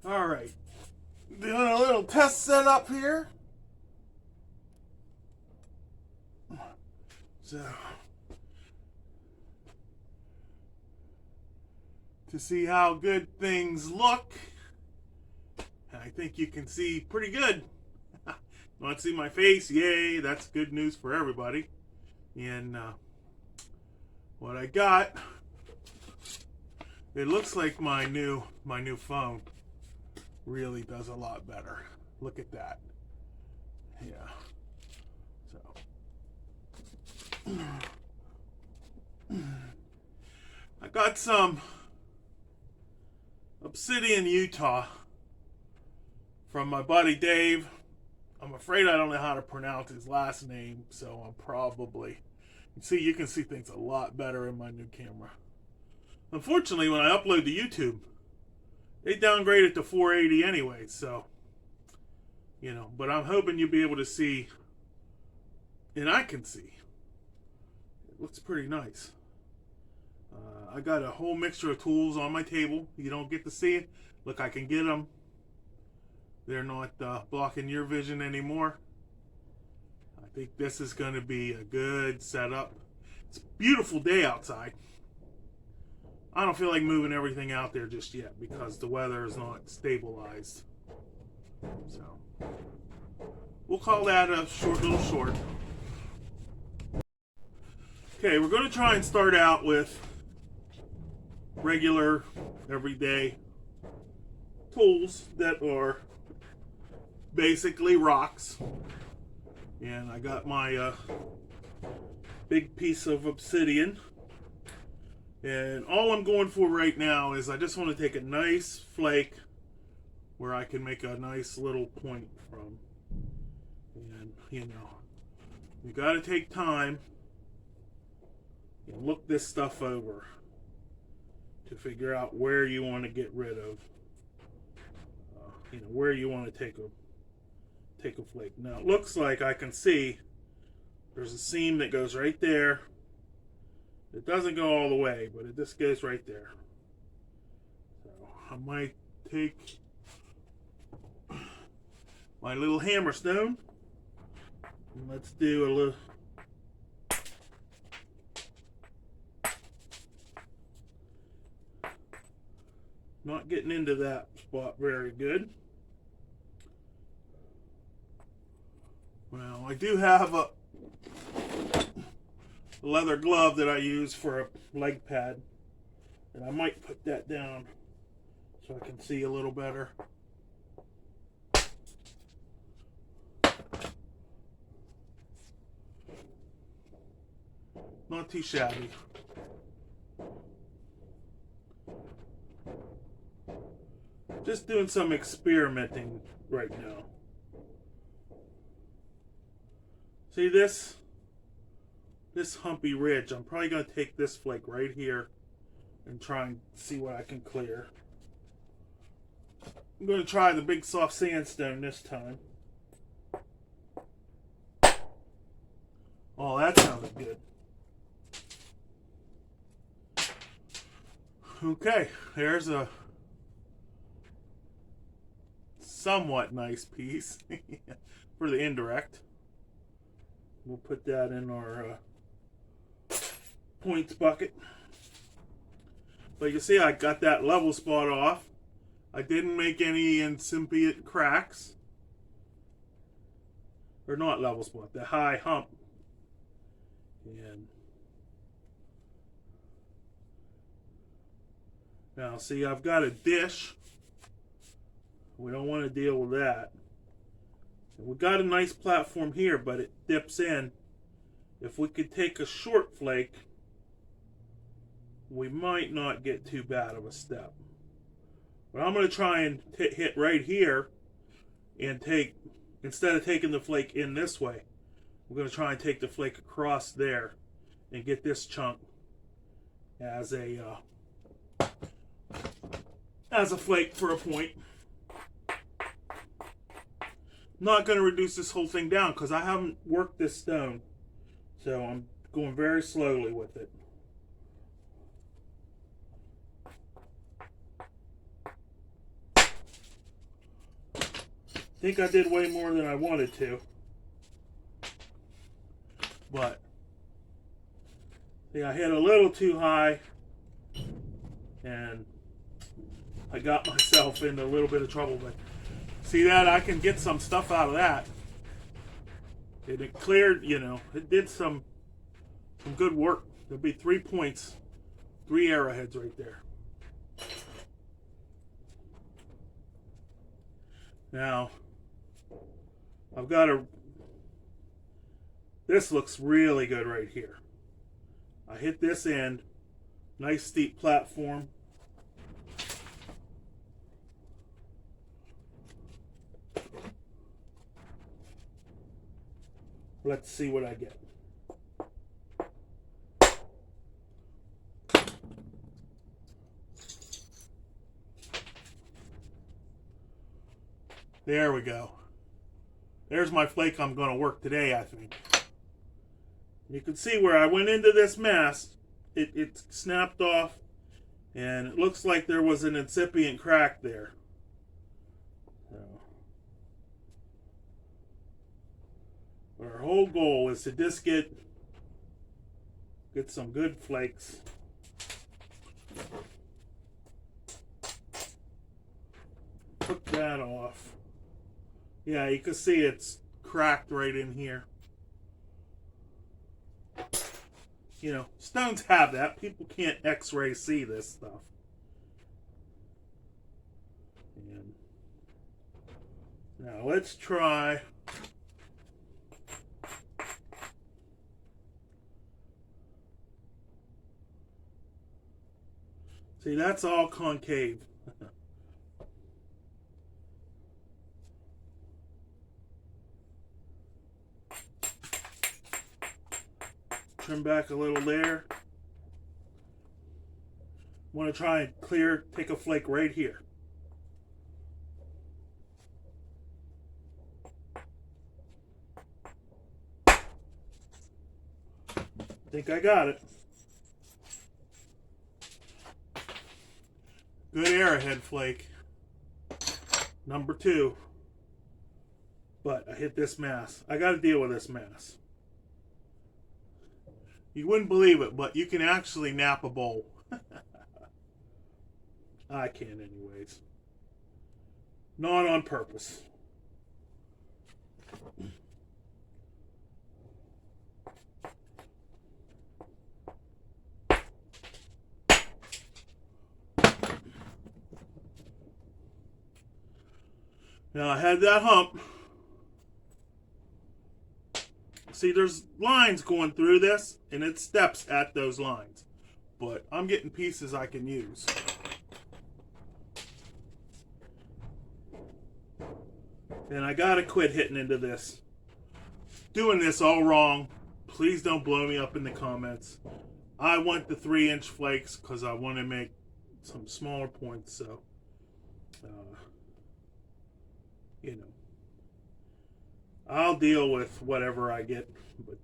All right, doing a little test setup here. So, to see how good things look, I think you can see pretty good. Want to see my face? Yay, that's good news for everybody. And what I got, it looks like my new phone really does a lot better. Look at that. Yeah. So I got some obsidian Utah from my buddy Dave. I'm afraid I don't know how to pronounce his last name, so I'm probably... You can see things a lot better in my new camera. Unfortunately, when I upload to YouTube, they downgrade it to 480 anyway, so, but I'm hoping you'll be able to see, and I can see. It looks pretty nice. I got a whole mixture of tools on my table. You don't get to see it. Look, I can get them. They're not blocking your vision anymore. I think this is going to be a good setup. It's a beautiful day outside. I don't feel like moving everything out there just yet because the weather is not stabilized. So we'll call that a little short. Okay, we're going to try and start out with regular, everyday tools that are basically rocks. And I got my big piece of obsidian. And all I'm going for right now is I just want to take a nice flake where I can make a nice little point from. And, you got to take time and look this stuff over to figure out where you want to get rid of, where you want to take a flake. Now it looks like I can see there's a seam that goes right there. It doesn't go all the way, but it just goes right there. So I might take my little hammer stone and let's do a little. Not getting into that spot very good. Well, I do have a leather glove that I use for a leg pad, and I might put that down so I can see a little better. Not too shabby. Just doing some experimenting right now. See this humpy ridge? I'm probably going to take this flake right here and try and see what I can clear. I'm going to try the big soft sandstone this time. Oh, that sounded good. Okay, there's a somewhat nice piece for the indirect. We'll put that in our points bucket. But you see I got that level spot off. I didn't make any incipient cracks. Or not level spot, the high hump. And now see, I've got a dish. We don't want to deal with that. We've got a nice platform here, but it dips in. If we could take a short flake, we might not get too bad of a step. But I'm going to try and hit right here and take, instead of taking the flake in this way, we're going to try and take the flake across there and get this chunk as a flake for a point. Not going to reduce this whole thing down because I haven't worked this stone, so I'm going very slowly with it. think I did way more than I wanted to. But I hit a little too high, and I got myself into a little bit of trouble. But see that? I can get some stuff out of that. It cleared, you know, it did some good work. There'll be 3 points, 3 arrowheads right there. Now, I've got this looks really good right here. I hit this end, nice steep platform. Let's see what I get. There we go. There's my flake I'm going to work today, I think. You can see where I went into this mess, it snapped off, and it looks like there was an incipient crack there. So, our whole goal is to just get some good flakes. Took that off. Yeah, you can see it's cracked right in here. You know, stones have that. People can't X-ray see this stuff. And now let's try. See, that's all concave. Trim back a little there. Want to try and take a flake right here. Think I got it. Good arrowhead flake. Number 2. But I hit this mass. I got to deal with this mass. You wouldn't believe it, but you can actually knap a bowl. I can anyways. Not on purpose. Now I had that hump. See, there's lines going through this, and it steps at those lines. But I'm getting pieces I can use. And I gotta quit hitting into this. Doing this all wrong. Please don't blow me up in the comments. I want the 3-inch flakes because I want to make some smaller points. So, you know. I'll deal with whatever I get, but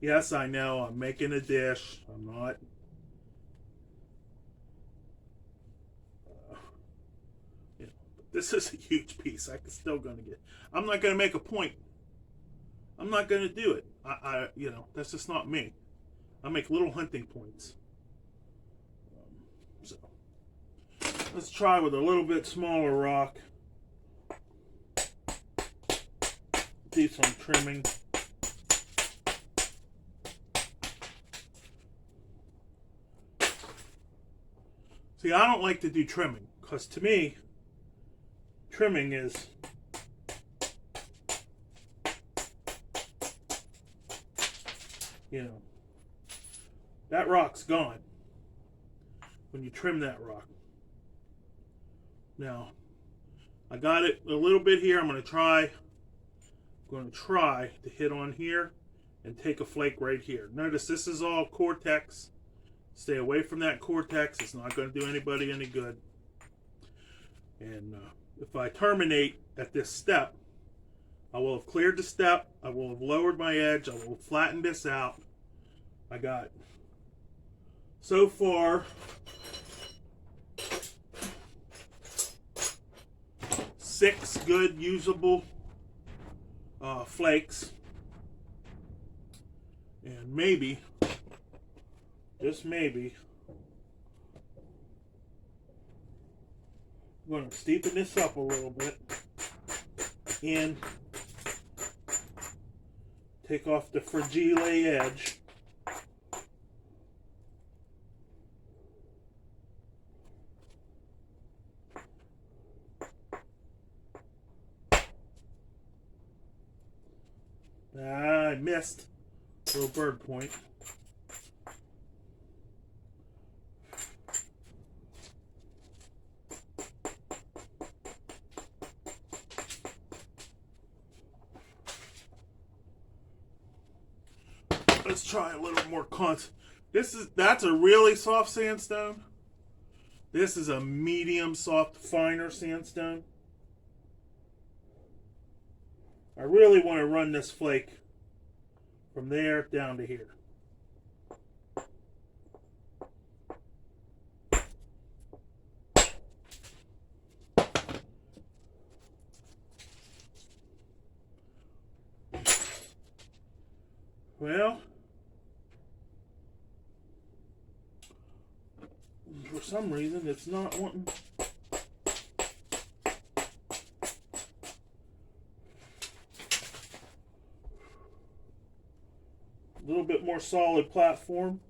yes, I know I'm making a dish. I'm not. You know, but this is a huge piece. I'm still gonna get. I'm not gonna make a point. I'm not gonna do it. You know, that's just not me. I make little hunting points. So. Let's try with a little bit smaller rock. Do some trimming. See, I don't like to do trimming because to me, trimming is that rock's gone when you trim that rock. Now, I got it a little bit here. I'm going to try to hit on here and take a flake right here. Notice this is all cortex. Stay away from that cortex. It's not going to do anybody any good. And if I terminate at this step, I will have cleared the step. I will have lowered my edge. I will have flattened this out. I got, so far, 6 good usable flakes. And maybe, just maybe, I'm going to steepen this up a little bit and take off the fragile edge. I missed. Little bird point. Let's try a little more that's a really soft sandstone. This is a medium soft finer sandstone. I really want to run this flake from there down to here. Well, for some reason it's not wanting. A little bit more solid platform.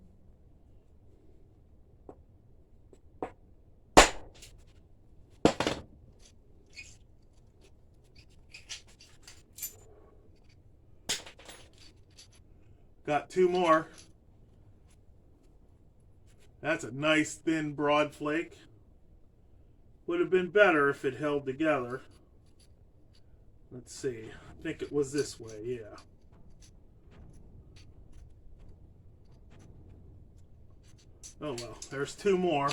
Got 2 more. That's a nice thin broad flake. Would have been better if it held together. Let's see. I think it was this way, yeah. Oh well, there's 2 more.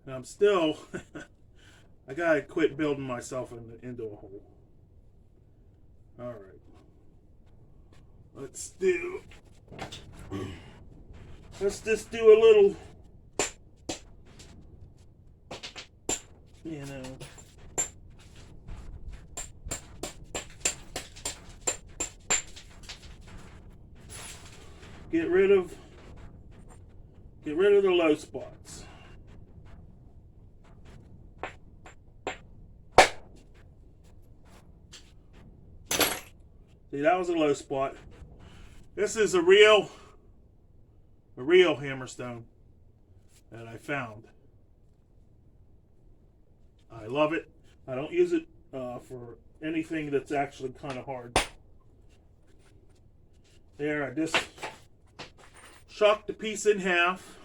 And I'm still I gotta quit building myself into a hole. Alright. Let's just do a little, you know, get rid of the low spots. See, that was a low spot. This is a real hammerstone that I found. I love it. I don't use it for anything that's actually kind of hard. There, I just shocked the piece in half,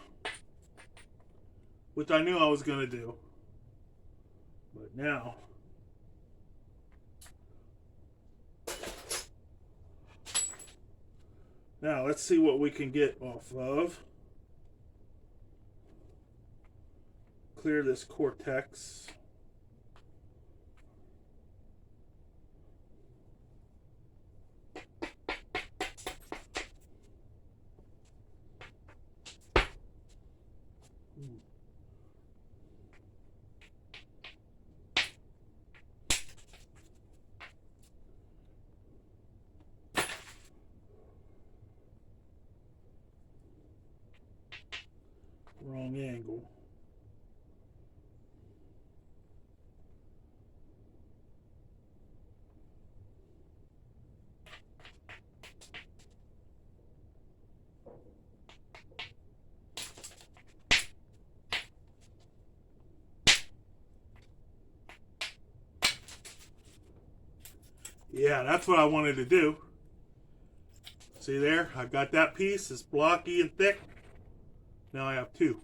which I knew I was going to do. But now, let's see what we can get off of. Clear this cortex. Wrong angle. Yeah, that's what I wanted to do. See there? I got that piece. It's blocky and thick. Now I have 2.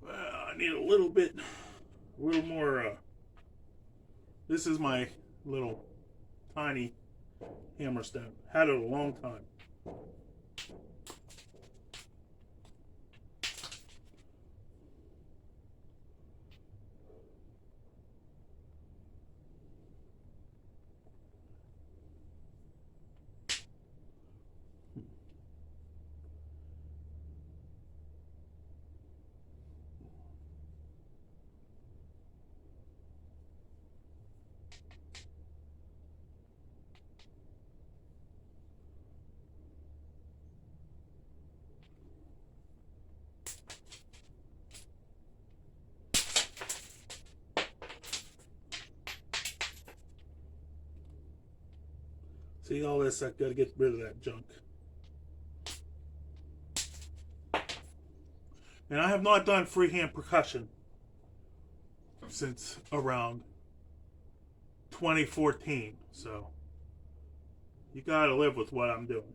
I need a little more This is my little tiny hammerstone. Had it a long time. See all this, I've got to get rid of that junk. And I have not done freehand percussion since around 2014. So you gotta live with what I'm doing.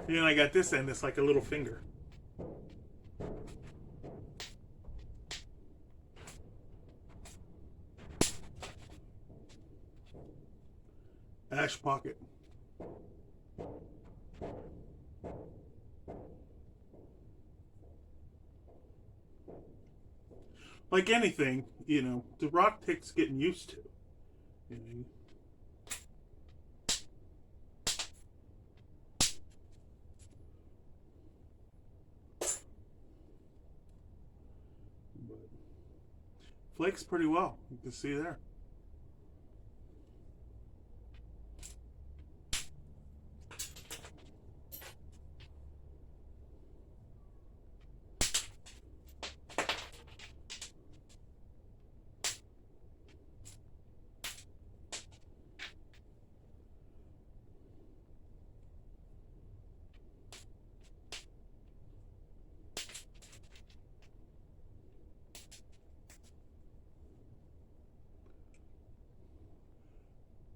And then I got this end, it's like a little finger. Ash pocket. Like anything, you know, the rock takes getting used to. You know, flakes pretty well. You can see there.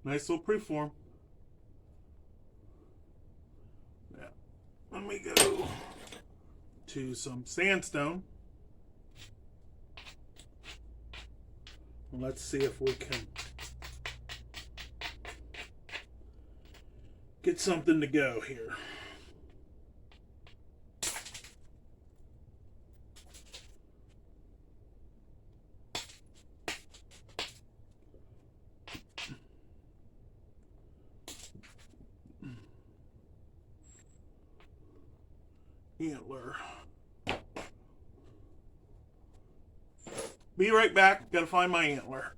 Nice little preform. Now, let me go to some sandstone. And let's see if we can get something to go here. Antler. Be right back. Gotta find my antler.